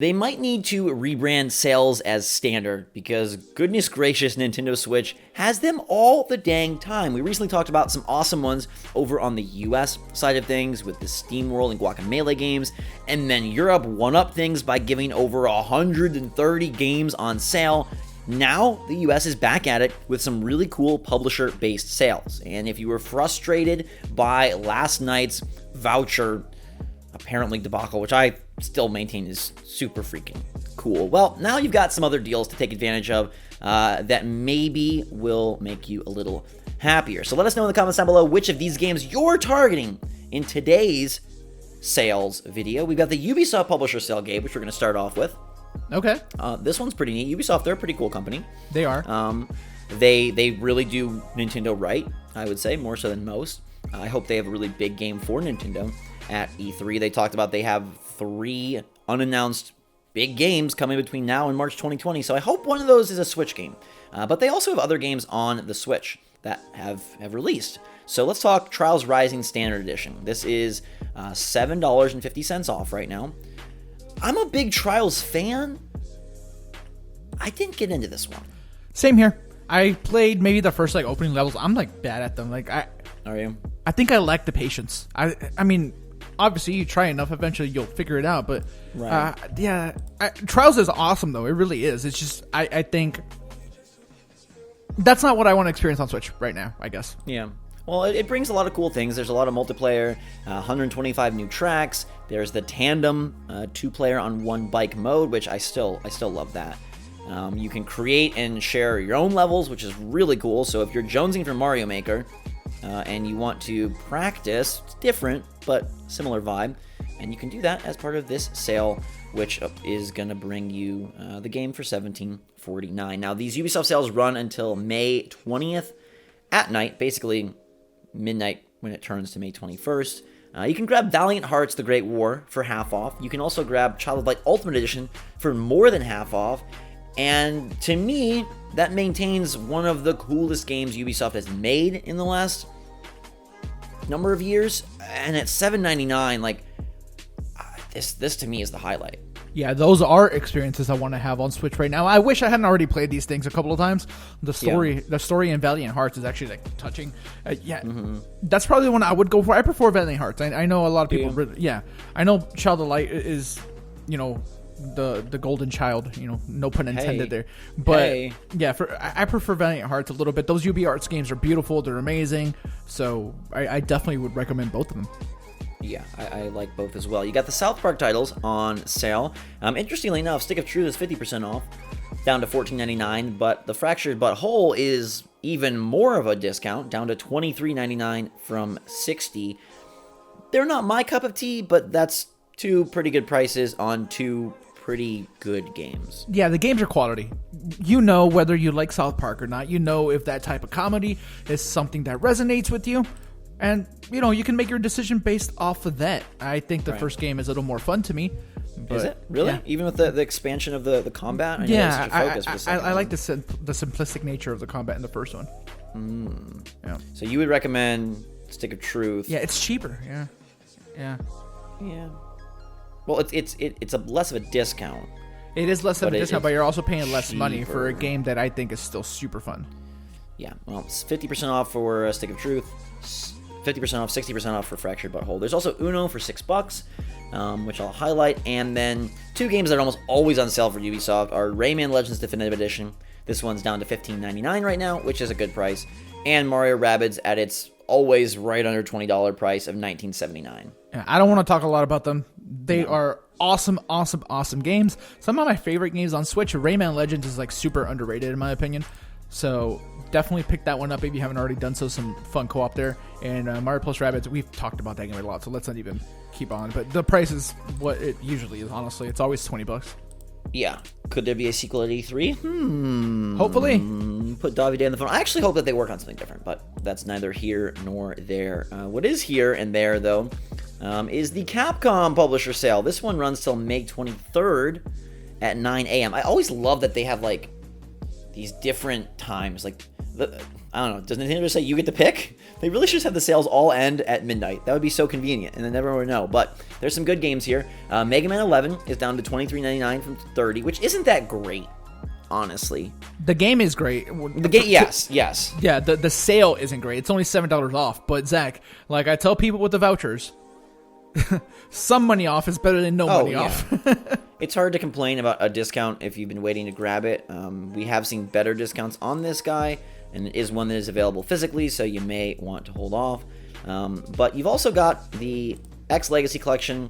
They might need to rebrand sales as standard because goodness gracious, Nintendo Switch has them all the dang time. We recently talked about some awesome ones over on the US side of things with the SteamWorld and Guacamelee games, and then Europe one-up things by giving over 130 games on sale. Now, the US is back at it with some really cool publisher-based sales. And if you were frustrated by last night's voucher apparently debacle, which I still maintain is super freaking cool, well, now you've got some other deals to take advantage of that maybe will make you a little happier. So let us know in the comments down below which of these games you're targeting in today's sales video. We've got the Ubisoft publisher sale, Gabe, which we're going to start off with. Okay. This one's pretty neat. Ubisoft, they're a pretty cool company. They are. They really do Nintendo right, I would say, more so than most. I hope they have a really big game for Nintendo at E3. They talked about they have 3 unannounced big games coming between now and March 2020, so I hope one of those is a Switch game. But they also have other games on the Switch that have released. So let's talk Trials Rising Standard Edition. This is $7.50 off right now. I'm a big Trials fan. I didn't get into this one. Same here. I played maybe the first opening levels. I'm bad at them. Are you? I think I lack the patience. I mean, obviously you try enough, eventually you'll figure it out. But right. Trials is awesome though. It really is. It's just I think that's not what I want to experience on Switch right now, I guess. Yeah. Well, it brings a lot of cool things. There's a lot of multiplayer, 125 new tracks. There's the tandem 2-player on one bike mode, which I still love that. You can create and share your own levels, which is really cool. So if you're jonesing for Mario Maker and you want to practice, it's different but similar vibe, and you can do that as part of this sale, which is going to bring you the game for $17.49. Now, these Ubisoft sales run until May 20th at night, basically midnight when it turns to May 21st. You can grab Valiant Hearts: The Great War for half off. You can also grab Child of Light Ultimate Edition for more than half off. And to me, that maintains one of the coolest games Ubisoft has made in the last number of years. And at $7.99, this to me is the highlight. Yeah, those are experiences I want to have on Switch right now. I wish I hadn't already played these things a couple of times. The story in Valiant Hearts is actually touching. That's probably the one I would go for. I prefer Valiant Hearts. I know a lot of people. I know Child of Light is, the golden child. No pun intended there. But I prefer Valiant Hearts a little bit. Those UbiArts games are beautiful. They're amazing. So I definitely would recommend both of them. Yeah, I like both as well. You got the South Park titles on sale. Interestingly enough, Stick of Truth is 50% off, down to $14.99, but the Fractured But Whole is even more of a discount, down to $23.99 from $60. They're not my cup of tea, but that's 2 pretty good prices on 2 pretty good games. Yeah, the games are quality. Whether you like South Park or not. If that type of comedy is something that resonates with you. And, you can make your decision based off of that. I think the first game is a little more fun to me. Is it? Really? Yeah. Even with the expansion of the combat? I like the simplistic nature of the combat in the first one. Yeah. So you would recommend Stick of Truth? Yeah, it's cheaper. Yeah. Well, it's a less of a discount. It is less of a discount, but you're also paying less money for a game that I think is still super fun. Yeah. Well, it's 50% off for Stick of Truth. 50% off, 60% off for Fractured But Whole. There's also Uno for $6, which I'll highlight. And then 2 games that are almost always on sale for Ubisoft are Rayman Legends Definitive Edition. This one's down to $15.99 right now, which is a good price. And Mario Rabbids at its always right under $20 price of $19.79. I don't want to talk a lot about them. They are awesome, awesome, awesome games. Some of my favorite games on Switch. Rayman Legends is super underrated in my opinion. So definitely pick that one up if you haven't already done so. Some fun co-op there. And Mario plus Rabbids, we've talked about that game a lot, so let's not even keep on. But the price is what it usually is, honestly. It's always $20. Yeah. Could there be a sequel at E3? Hopefully. Put Davide on the phone. I actually hope that they work on something different, but that's neither here nor there. What is here and there, though, is the Capcom publisher sale. This one runs till May 23rd at 9 a.m. I always love that they have, these different times. I don't know. Does Nintendo just say you get to pick? They really should just have the sales all end at midnight. That would be so convenient, and then everyone would know. But there's some good games here. Mega Man 11 is down to $23.99 from $30, which isn't that great, honestly. The game is great. The game, yes. Yeah, the sale isn't great. It's only $7 off. But Zach, like I tell people with the vouchers, some money off is better than no money off. It's hard to complain about a discount if you've been waiting to grab it. We have seen better discounts on this guy, and it is one that is available physically, so you may want to hold off. But you've also got the X Legacy Collection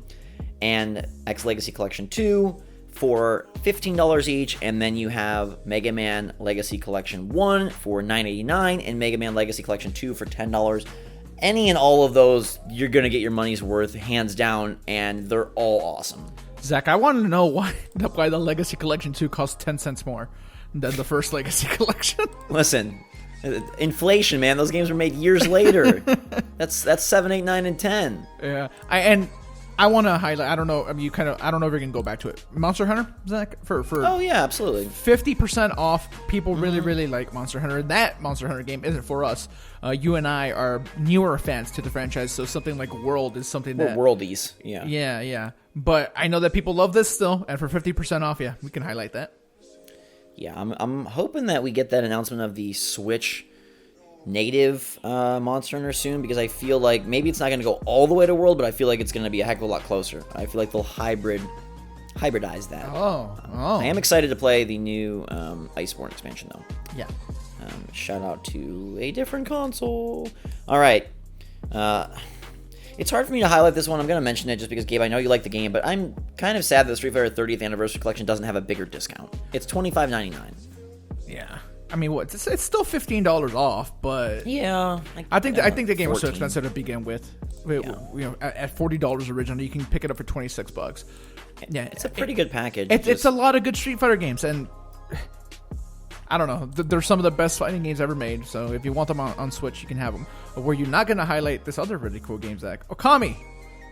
and X Legacy Collection 2 for $15 each, and then you have Mega Man Legacy Collection 1 for $9.89 and Mega Man Legacy Collection 2 for $10. Any and all of those, you're going to get your money's worth, hands down, and they're all awesome. Zach, I want to know why the Legacy Collection 2 costs 10 cents more than the first Legacy Collection. Listen, inflation, man. Those games were made years later. That's 7, 8, 9, and 10. Yeah, I want to highlight. I don't know. I mean, I don't know if we can go back to it. Monster Hunter, Zach, for oh yeah, absolutely. 50% off. People really like Monster Hunter. That Monster Hunter game isn't for us. You and I are newer fans to the franchise, so something like World is something that we're worldies. Yeah. Yeah. But I know that people love this still, and for 50% off, yeah, we can highlight that. Yeah, I'm hoping that we get that announcement of the Switch native Monster Hunter soon, because I feel like maybe it's not going to go all the way to World, but I feel like it's going to be a heck of a lot closer. I feel like they'll hybridize that. Oh. I am excited to play the new Iceborne expansion, though. Yeah. Shout out to a different console. All right. It's hard for me to highlight this one. I'm going to mention it just because, Gabe, I know you like the game, but I'm kind of sad that the Street Fighter 30th Anniversary Collection doesn't have a bigger discount. It's $25.99. Yeah. I mean, what? It's still $15 off, but yeah, I think the game was so 14. expensive to begin with. Yeah. You know, at $40 originally, you can pick it up for $26. Yeah, it's a pretty good package. It's a lot of good Street Fighter games, and I don't know. They're some of the best fighting games ever made. So if you want them on Switch, you can have them. But were you not going to highlight this other really cool game, Zach? Okami.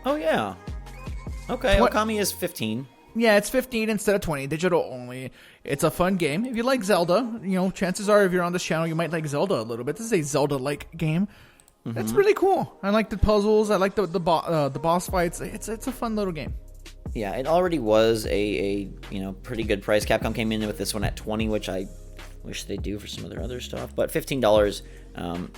Oh yeah. Okay, Okami is 15. Yeah, it's 15 instead of 20, digital only. It's a fun game. If you like Zelda, you know, chances are if you're on this channel, you might like Zelda a little bit. This is a Zelda-like game. Mm-hmm. It's really cool. I like the puzzles. I like the boss fights. It's a fun little game. Yeah, it already was a pretty good price. Capcom came in with this one at 20, which I wish they do for some of their other stuff. But $15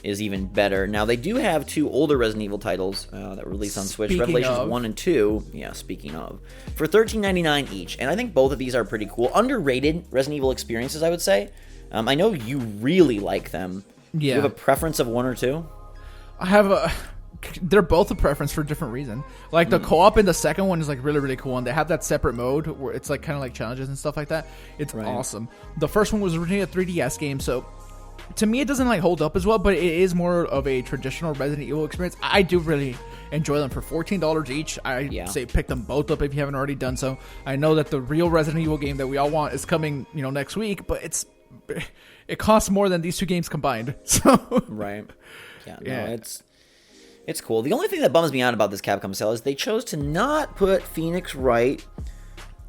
is even better. Now, they do have two older Resident Evil titles that were released on Switch. Revelations 1 and 2. Yeah, speaking of. For $13.99 each. And I think both of these are pretty cool. Underrated Resident Evil experiences, I would say. I know you really like them. Yeah. Do you have a preference of one or two? They're both a preference for a different reason. Like the co-op in the second one is like really cool, and they have that separate mode where it's like kind of like challenges and stuff like that. It's awesome. The first one was originally a 3DS game, so to me it doesn't like hold up as well, but it is more of a traditional Resident Evil experience. I do really enjoy them for $14 each. I say pick them both up if you haven't already done so. I know that the real Resident Evil game that we all want is coming, next week, but it costs more than these two games combined. So right. Yeah. It's cool. The only thing that bums me out about this Capcom sale is they chose to not put Phoenix Wright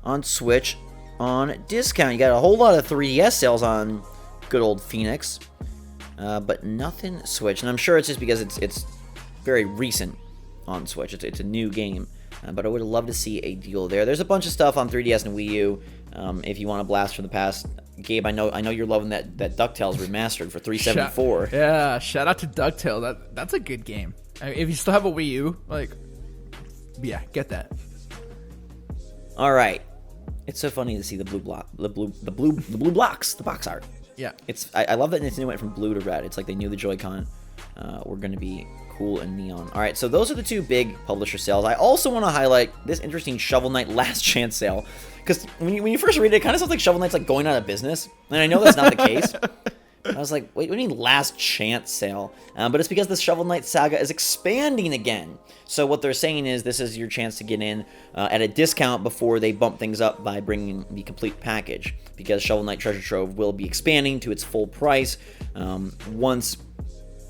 on Switch on discount. You got a whole lot of 3DS sales on good old Phoenix, but nothing Switch. And I'm sure it's just because it's very recent on Switch. It's a new game, but I would have loved to see a deal there. There's a bunch of stuff on 3DS and Wii U. If you want to blast from the past, Gabe, I know you're loving that DuckTales remastered for $374. Yeah, shout out to DuckTales. That's a good game. I mean, if you still have a Wii U, get that. All right, it's so funny to see the blue blocks, the box art. Yeah, I love that Nintendo went from blue to red. It's like they knew the Joy-Con were going to be cool and neon. All right, so those are the two big publisher sales. I also want to highlight this interesting Shovel Knight Last Chance sale, because when you first read it, it kind of sounds like Shovel Knight's like going out of business, and I know that's not the case. I was like, wait, what do you mean last chance sale? But it's because the Shovel Knight saga is expanding again. So what they're saying is this is your chance to get in at a discount before they bump things up by bringing the complete package. Because Shovel Knight Treasure Trove will be expanding to its full price once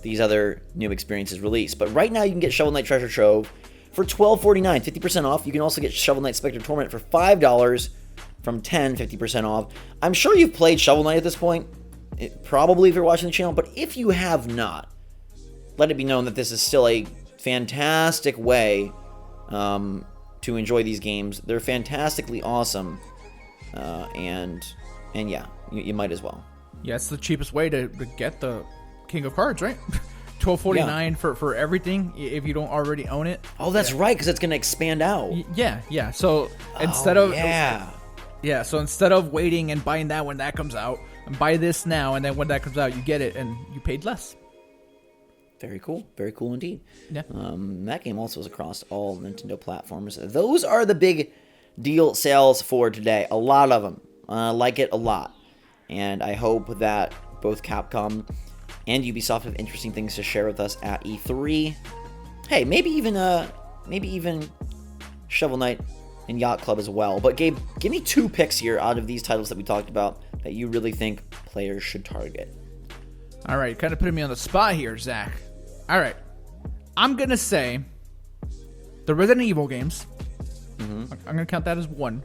these other new experiences release. But right now you can get Shovel Knight Treasure Trove for $12.49, 50% off. You can also get Shovel Knight Spectre Torment for $5 from $10, 50% off. I'm sure you've played Shovel Knight at this point. probably if you're watching the channel, but if you have not, let it be known that this is still a fantastic way to enjoy these games. They're fantastically awesome, and yeah, you might as well. Yeah, it's the cheapest way to get the King of Cards, right? $12.49 for everything if you don't already own it. Oh, that's right, because it's going to expand out. Yeah. So instead so instead of waiting and buying that when that comes out, buy this now, and then when that comes out, you get it, and you paid less. Very cool indeed. Yeah. That game also is across all Nintendo platforms. Those are the big deal sales for today. A lot of them. I like it a lot. And I hope that both Capcom and Ubisoft have interesting things to share with us at E3. Hey, maybe even Shovel Knight and Yacht Club as well. But Gabe, give me 2 picks here out of these titles that we talked about that you really think players should target. All right, kind of putting me on the spot here, Zach. All right, I'm going to say the Resident Evil games. I'm going to count that as one.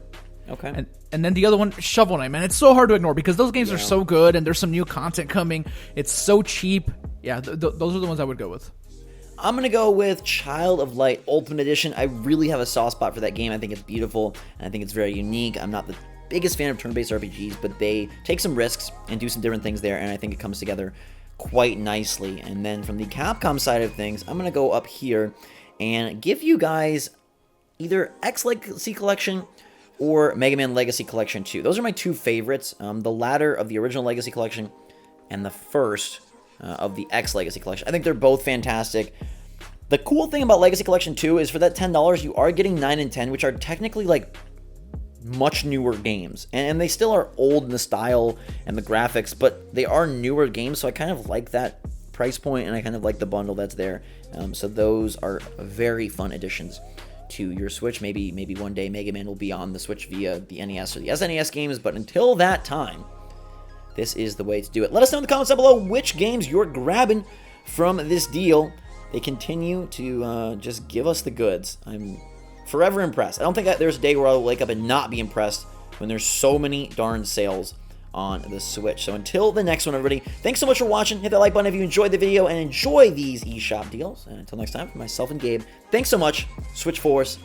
Okay. And then the other one, Shovel Knight, man. It's so hard to ignore because those games are so good and there's some new content coming. It's so cheap. Yeah, those are the ones I would go with. I'm going to go with Child of Light Ultimate Edition. I really have a soft spot for that game. I think it's beautiful, and I think it's very unique. I'm not the biggest fan of turn-based RPGs, but they take some risks and do some different things there, and I think it comes together quite nicely. And then from the Capcom side of things, I'm going to go up here and give you guys either X Legacy Collection or Mega Man Legacy Collection 2. Those are my 2 favorites. The latter of the original Legacy Collection and the first of the X Legacy Collection. I think they're both fantastic. The cool thing about Legacy Collection 2 is for that $10, you are getting 9 and 10, which are technically like much newer games. And they still are old in the style and the graphics, but they are newer games, so I kind of like that price point, and I kind of like the bundle that's there. So those are very fun additions to your Switch. Maybe one day Mega Man will be on the Switch via the NES or the SNES games, but until that time, this is the way to do it. Let us know in the comments down below which games you're grabbing from this deal. They continue to just give us the goods. I'm forever impressed. I don't think there's a day where I'll wake up and not be impressed when there's so many darn sales on the Switch. So until the next one, everybody, thanks so much for watching. Hit that like button if you enjoyed the video and enjoy these eShop deals. And until next time, for myself and Gabe, thanks so much. SwitchForce